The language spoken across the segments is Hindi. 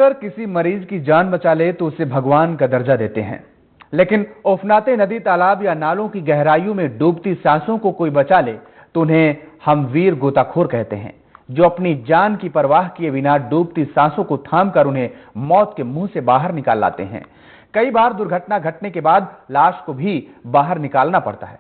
डॉक्टर किसी मरीज की जान बचा ले तो उसे भगवान का दर्जा देते हैं, लेकिन उफनाते नदी, तालाब या नालों की गहराइयों में डूबती सांसों को कोई बचा ले तो उन्हें हम वीर गोताखोर कहते हैं, जो अपनी जान की परवाह किए बिना डूबती सांसों को थामकर उन्हें मौत के मुंह से बाहर निकाल लाते हैं। कई बार दुर्घटना घटने के बाद लाश को भी बाहर निकालना पड़ता है।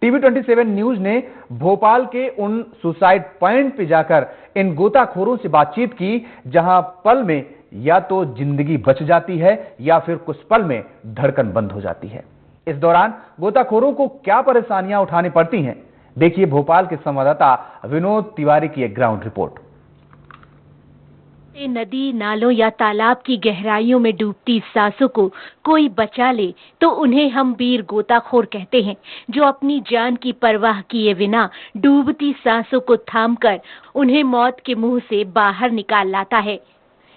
टीवी 27 न्यूज ने भोपाल के उन सुसाइड पॉइंट पर जाकर इन गोताखोरों से बातचीत की, जहां पल में या तो जिंदगी बच जाती है या फिर कुछ पल में धड़कन बंद हो जाती है। इस दौरान गोताखोरों को क्या परेशानियां उठानी पड़ती हैं, देखिए भोपाल के संवाददाता विनोद तिवारी की एक ग्राउंड रिपोर्ट। नदी, नालों या तालाब की गहराइयों में डूबती सांसों को कोई बचा ले तो उन्हें हम वीर गोताखोर कहते हैं, जो अपनी जान की परवाह किए बिना डूबती सांसों को थामकर उन्हें मौत के मुंह से बाहर निकाल लाता है।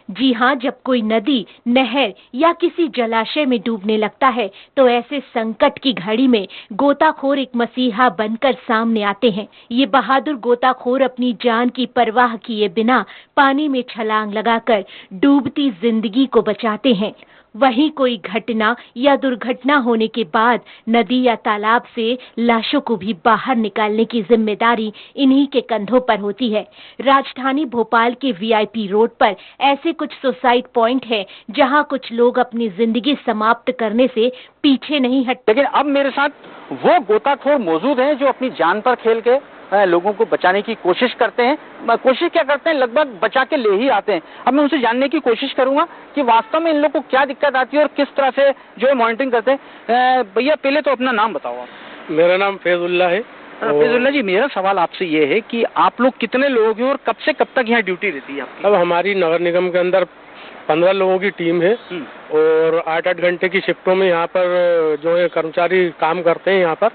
जी हाँ, जब कोई नदी, नहर या किसी जलाशय में डूबने लगता है तो ऐसे संकट की घड़ी में गोताखोर एक मसीहा बनकर सामने आते हैं। ये बहादुर गोताखोर अपनी जान की परवाह किए बिना पानी में छलांग लगाकर डूबती जिंदगी को बचाते हैं। वहीं कोई घटना या दुर्घटना होने के बाद नदी या तालाब से लाशों को भी बाहर निकालने की जिम्मेदारी इन्हीं के कंधों पर होती है। राजधानी भोपाल के वीआईपी रोड पर ऐसे कुछ सुसाइड पॉइंट है, जहां कुछ लोग अपनी जिंदगी समाप्त करने से पीछे नहीं हटते। लेकिन अब मेरे साथ वो गोताखोर मौजूद हैं जो अपनी जान पर खेल के लोगों को बचाने की कोशिश करते हैं। कोशिश क्या करते हैं, लगभग बचा के ले ही आते हैं। अब मैं उनसे जानने की कोशिश करूंगा कि वास्तव में इन लोगों को क्या दिक्कत आती है और किस तरह से जो है मॉनिटरिंग करते हैं। भैया पहले तो अपना नाम बताओ आप। मेरा नाम फैजुल्ला है। फैजुल्ला जी, मेरा सवाल आपसे ये है कि आप लोग कितने लोग हैं और कब से कब तक यहाँ ड्यूटी रहती है आपकी? अब हमारी नगर निगम के अंदर 15 लोगों की टीम है और 8-8 घंटे की शिफ्टों में यहाँ पर जो है कर्मचारी काम करते हैं यहाँ पर,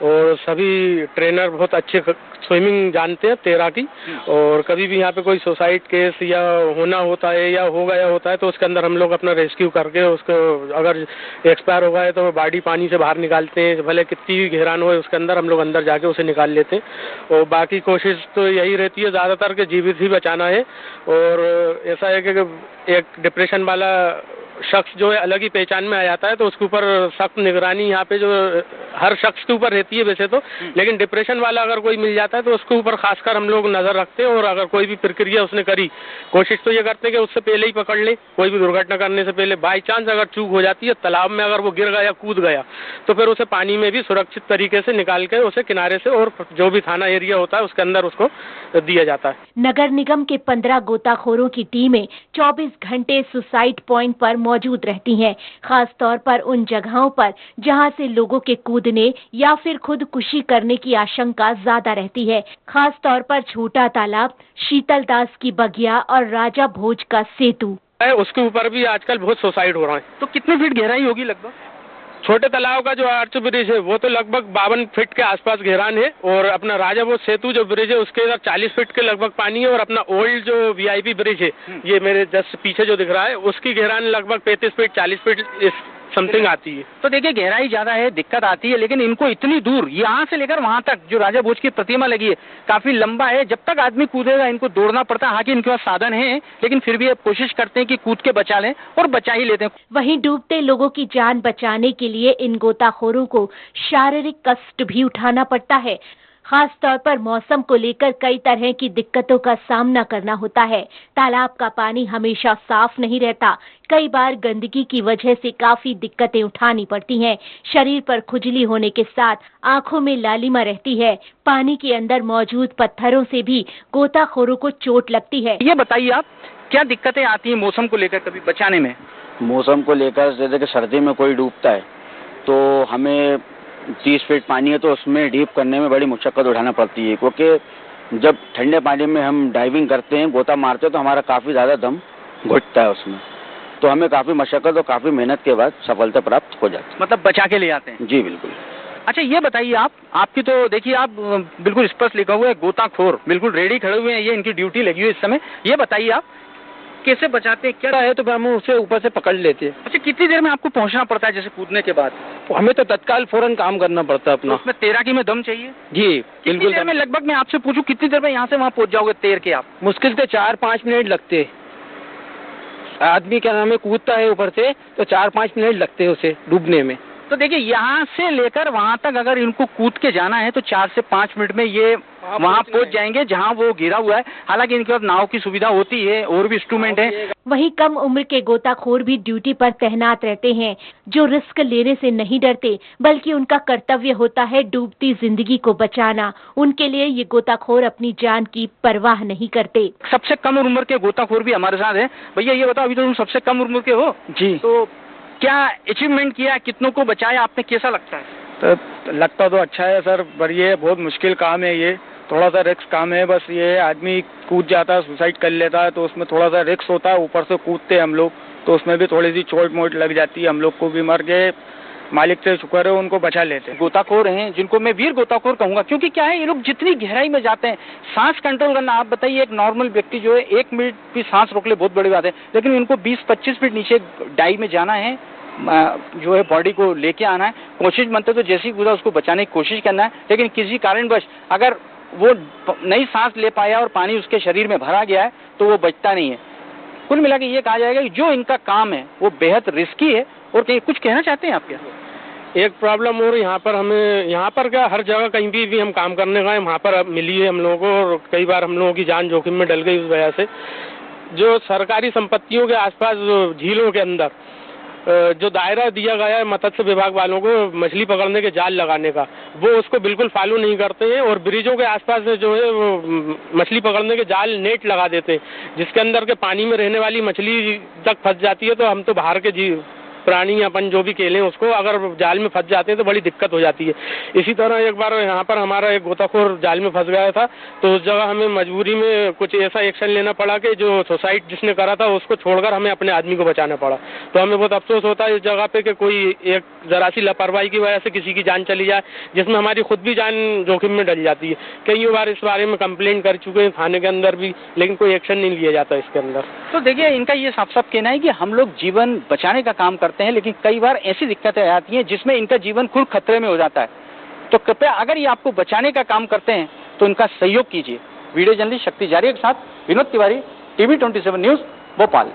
और सभी ट्रेनर बहुत अच्छे स्विमिंग जानते हैं, तैराकी। और कभी भी यहाँ पे कोई सुसाइड केस या होना होता है या हो गया होता है तो उसके अंदर हम लोग अपना रेस्क्यू करके उसको, अगर एक्सपायर हो गया है तो बॉडी पानी से बाहर निकालते हैं, भले कितनी भी गहरान हो उसके अंदर हम लोग अंदर जाके उसे निकाल लेते हैं। और बाकी कोशिश तो यही रहती है ज़्यादातर कि जीवित ही बचाना है। और ऐसा है कि एक डिप्रेशन वाला शख्स जो है अलग ही पहचान में आ जाता है तो उसके ऊपर सख्त निगरानी यहाँ पे जो हर शख्स के ऊपर रहती है वैसे तो, लेकिन डिप्रेशन वाला अगर कोई मिल जाता है तो उसके ऊपर खासकर हम लोग नजर रखते हैं। और अगर कोई भी प्रक्रिया उसने करी, कोशिश तो ये करते हैं कि उससे पहले ही पकड़ ले, कोई भी दुर्घटना करने से पहले। बाई चांस अगर चूक हो जाती है, तालाब में अगर वो गिर गया, कूद गया, तो फिर उसे पानी में भी सुरक्षित तरीके से निकाल के उसे किनारे से और जो भी थाना एरिया होता है उसके अंदर उसको दिया जाता है। नगर निगम के 15 गोताखोरों की टीमें 24 घंटे सुसाइड पॉइंट पर मौजूद रहती हैं, खास तौर पर उन जगहों पर जहां से लोगों के कूदने या फिर खुदकुशी करने की आशंका ज्यादा रहती है। खास तौर पर छोटा तालाब, शीतल दास की बगिया और राजा भोज का सेतु, उसके ऊपर भी आजकल बहुत सुसाइड हो रहा है। तो कितने फीट गहराई होगी लगभग? छोटे तालाब का जो आर्च ब्रिज है वो तो लगभग 52 फीट के आसपास गहरान है, और अपना राजा भोज सेतु जो ब्रिज है उसके अंदर 40 फीट के लगभग पानी है। और अपना ओल्ड जो वीआईपी ब्रिज है, ये मेरे जस्ट पीछे जो दिख रहा है, उसकी गहराई लगभग 35 फीट 40 फीट समथिंग आती है। तो देखिए गहराई ज्यादा है, दिक्कत आती है, लेकिन इनको इतनी दूर यहाँ से लेकर वहां तक जो राजा भोज की प्रतिमा लगी है काफी लंबा है। जब तक आदमी कूदेगा इनको दौड़ना पड़ता है। हालांकि इनके पास साधन है, लेकिन फिर भी अब कोशिश करते हैं कि कूद के बचा लें और बचा ही लेते हैं। वहीं डूबते लोगों की जान बचाने के लिए इन गोताखोरों को शारीरिक कष्ट भी उठाना पड़ता है। खास तौर पर मौसम को लेकर कई तरह की दिक्कतों का सामना करना होता है। तालाब का पानी हमेशा साफ नहीं रहता, कई बार गंदगी की वजह से काफी दिक्कतें उठानी पड़ती हैं। शरीर पर खुजली होने के साथ आंखों में लालिमा रहती है। पानी के अंदर मौजूद पत्थरों से भी गोताखोरों को चोट लगती है। ये बताइए आप, क्या दिक्कतें आती हैं मौसम को लेकर कभी बचाने में? मौसम को लेकर जैसे कि सर्दी में कोई डूबता है तो हमें 30 फीट पानी है तो उसमें डीप करने में बड़ी मुशक्कत उठाना पड़ती है, क्योंकि जब ठंडे पानी में हम डाइविंग करते हैं, गोता मारते हैं तो हमारा काफ़ी ज़्यादा दम घुटता है उसमें, तो हमें काफ़ी मशक्कत और काफ़ी मेहनत के बाद सफलता प्राप्त हो जाती है। मतलब बचा के ले आते हैं? जी बिल्कुल। अच्छा ये बताइए आप, आपकी तो देखिए आप बिल्कुल स्पष्ट लिखा हुआ है गोताखोर, बिल्कुल रेडी खड़े हुए हैं, ये इनकी ड्यूटी लगी हुई है इस समय। ये बताइए आप कैसे बचाते हैं, क्या है? तो हम उसे ऊपर से पकड़ लेते हैं। अच्छा, कितनी देर में आपको पहुंचना पड़ता है जैसे कूदने के बाद? हमें तो तत्काल फौरन काम करना पड़ता है अपना। तो उसमें तैराकी में दम चाहिए? जी कितनी देर में लगभग मैं आपसे पूछूं, कितनी देर में यहाँ से वहाँ पहुंच जाओगे तैर के आप? मुश्किल से 4-5 मिनट लगते हैं। आदमी क्या नाम है कूदता है ऊपर से तो 4-5 मिनट लगते हैं उसे डूबने में। तो देखिए यहाँ से लेकर वहाँ तक अगर इनको कूद के जाना है तो 4 से 5 मिनट में ये वहाँ पहुँच जाएंगे जहाँ वो गिरा हुआ है। हालांकि इनके पास नाव की सुविधा होती है और भी इंस्ट्रूमेंट है। वहीं कम उम्र के गोताखोर भी ड्यूटी पर तैनात रहते हैं, जो रिस्क लेने से नहीं डरते, बल्कि उनका कर्तव्य होता है डूबती जिंदगी को बचाना। उनके लिए ये गोताखोर अपनी जान की परवाह नहीं करते। सबसे कम उम्र के गोताखोर भी हमारे साथ है। भैया ये बताओ, अभी तो तुम सबसे कम उम्र के हो जी, तो क्या अचीवमेंट किया, कितनों को बचाया आपने, कैसा लगता है? तो लगता तो अच्छा है सर, पर ये बहुत मुश्किल काम है, ये थोड़ा सा रिस्क काम है। बस ये आदमी कूद जाता है, सुसाइड कर लेता है तो उसमें थोड़ा सा रिस्क होता है। ऊपर से कूदते हम लोग तो उसमें भी थोड़ी सी चोट मोट लग जाती है, हम लोग को भी। मर गए, मालिक से शुक्र है उनको बचा लेते। गोताखोर हैं जिनको मैं वीर गोताखोर कहूंगा, क्योंकि क्या है, ये लोग जितनी गहराई में जाते हैं, सांस कंट्रोल करना। आप बताइए, एक नॉर्मल व्यक्ति जो है 1 मिनट भी सांस रोक ले बहुत बड़ी बात है, लेकिन इनको 20-25 फीट नीचे डाई में जाना है, जो है बॉडी को लेके आना है। कोशिश बनते तो जैसे ही कूदा उसको बचाने की कोशिश करना है, लेकिन किसी कारणवश अगर वो नई सांस ले पाया और पानी उसके शरीर में भरा गया है तो वो बचता नहीं है। कुल मिला के ये कहा जाएगा कि जो इनका काम है वो बेहद रिस्की है। और कुछ कहना चाहते हैं आप क्या? एक प्रॉब्लम और यहाँ पर हमें, यहाँ पर क्या हर जगह कहीं भी हम काम करने गए वहाँ पर मिली है हम लोगों को, और कई बार हम लोगों की जान जोखिम में डल गई उस वजह से। जो सरकारी संपत्तियों के आसपास झीलों के अंदर जो दायरा दिया गया है मत्स्य विभाग वालों को मछली पकड़ने के जाल लगाने का, वो उसको बिल्कुल फॉलो नहीं करते हैं और ब्रिजों के आसपास जो है वो मछली पकड़ने के जाल नेट लगा देते हैं, जिसके अंदर के पानी में रहने वाली मछली तक फंस जाती है। तो हम तो बाहर के प्राणी अपन जो भी केले उसको अगर जाल में फंस जाते हैं तो बड़ी दिक्कत हो जाती है। इसी तरह एक बार यहाँ पर हमारा एक गोताखोर जाल में फंस गया था, तो उस जगह हमें मजबूरी में कुछ ऐसा एक्शन लेना पड़ा कि जो सुसाइड जिसने करा था उसको छोड़कर हमें अपने आदमी को बचाना पड़ा। तो हमें बहुत अफसोस होता है इस जगह पे कि कोई एक जरा सी लापरवाही की वजह से किसी की जान चली जाए, जिसमें हमारी खुद भी जान जोखिम में डल जाती है। कई बार इस बारे में कंप्लेंट कर चुके हैं थाने के अंदर भी, लेकिन कोई एक्शन नहीं लिया जाता इसके अंदर। तो देखिए, इनका ये साफ साफ कहना है कि हम लोग जीवन बचाने का काम करते हैं, लेकिन कई बार ऐसी दिक्कतें आती हैं जिसमें इनका जीवन खुद खतरे में हो जाता है। तो कृपया अगर ये आपको बचाने का काम करते हैं तो इनका सहयोग कीजिए। वीडियो जर्नलिस्ट शक्ति जारिया के साथ विनोद तिवारी, TV 27 न्यूज, भोपाल।